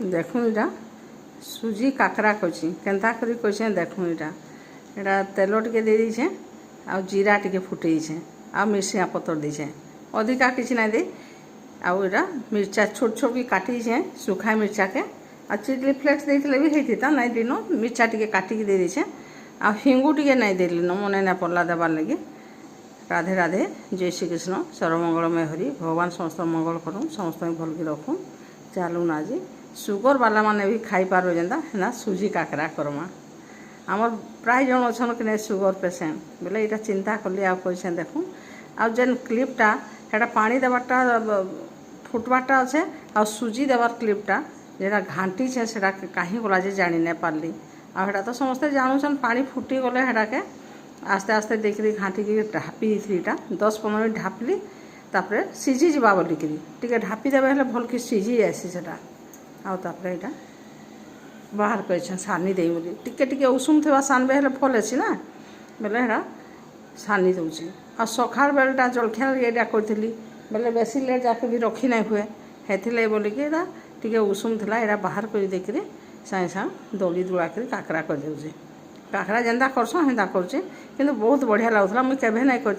देखूँ इटा सुजी काकरा कची केन्ता करी कइसे देखूँ इटा एटा तेल टिके दे दीछे आ जीरा टिके फुटेइछे आ मिर्चिया पतर दीछे अधिका किसी ना दे आउटा मिर्चा छोट छोट की काटीछे सुखा मिर्चा के आ चिली फ्लेक्स देते भी होता नाई दिन मिर्चा टिके काटिकी दे दीछे आ हिंगू टिके नाई देलिन मन ना पड़ला देवार लगे। राधे राधे जय श्री कृष्ण सर्वमंगलमय हरि भगवान समस्त मंगल करूँ समस्त भल की रखूँ। चलून आज सुगर वाला माने भी खाई पार्बे जेनता ना सुजी काकरा करमा आमर प्राय जन अच्छा कि सुगर पेसेंट बोले यहाँ चिंता कली आ कैसे देखूँ आ जेन क्लिपटा है पानी देवारटा फुटबारटा अच्छे आ सुजी देवार क्लिपटा जेटा घाटी है से कहीं गला जे जानी नहीं पार्ली आटा तो समस्ते जानून पानी फुटी गले हेटाके आस्ते आस्ते देखिए घाटी ढापी इटा 10-15 मिनट ढापली तापर सीझी जा बोलिकी टे ढापी देवे हेल्ले भल कि सीझी जासी सेटा आउे यहाँ बाहर कर सानी दे बोली टिके टिके उषुम थी सानबे हेल्ले भल अच्छी ना बोले हेटा सानी दूसरी आ सकाळ बेलटा जलखिया ये करी बोले बेसी लेट जाके भी रखी ना हुए हेथिले बोलिकी यहाँ टिके उषुम थी यहाँ बाहर कर देकर सागे सागे दौड़ी दुड़ा कर काकरा कर दे काकरा जेन्ता करस हेन्ता करुचे किंतु बहुत बढ़िया लगुला मुझे केवे ना कर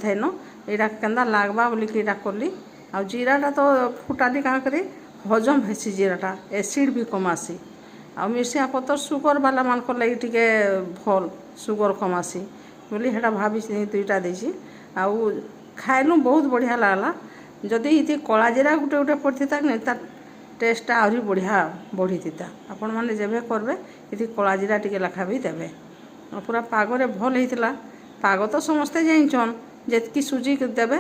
यहाँ केन्ता लागबा बोलिकी यहाँ कली आ जीराटा तो फुटाली क्या करी हजम हेसी जीराटा एसिड भी कमासी आ मिर्चिया पतर सुगर वाला मानक लगी टिके भल सुगर कमासी बोली हेटा भाभी दुईटा देसी आउ खाइलु बहुत बढ़िया लगला जदि ये कला जीरा गुटे गुटे पड़ता नहीं तार टेस्टा आहरी बढ़िया बढ़ी था आपण मैंने जब करेंगे ये कला जीरा टिके लेखा भी देवे पूरा पागरे भल होता पाग तो समस्ते जानछन जितकी सुजी देवे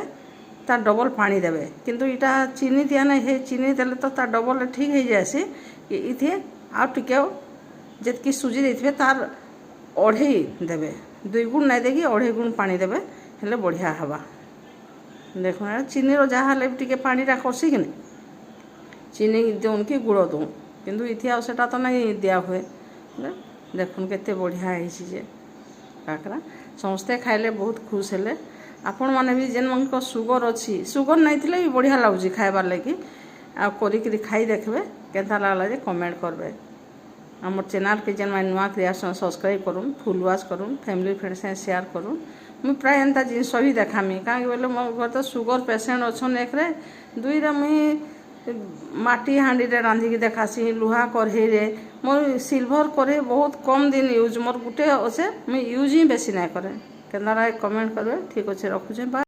तार डबल पानी देवे किंतु यहाँ चीनी दिया नहीं है चीनी देले तो तार डबल ठीक हो जासी इथे आ टिके जितकी सुजी देते तार अढ़े देवे 2 गुण नहीं देगी 2.5 गुण पानी देवे हेल्ले बढ़िया हवा देखो चीनी जहाँ टे पानी कषी कि चीनी दौन कि गुड़ दौन किंतु इथे आटा तो नहीं दिया हुए देखुन केते बढ़िया है काकरा समस्ते खाइले बहुत खुश हेले आपण मैंने भी जेन मन सुगर अच्छी सुगर नहीं थिले भी बढ़िया लगुच खाइबार लगी आ करी खाई देखबे केता लागला जे कमेंट करबे आम चैनल के जेन मैंने नुआ क्रिएशन सब्सक्राइब करूँ फुल वाच करूँ फैमिली फ्रेंड्स से शेयर करूँ मुझे प्राय एंता जिनस भी देखामी कहीं बोले मो घर तो सुगर पेसेंट अच्छन एक दुईरे मुई माटी हाँडी रे रांधिकी देखासी लुहा कढ़ई मोर सिल्वर कढ़ई बहुत कम दिन यूज मोर गुटे अच्छे मुझे यूज ही बेसी ना करे केना कमेंट करबे ठीक अच्छे रखुचे।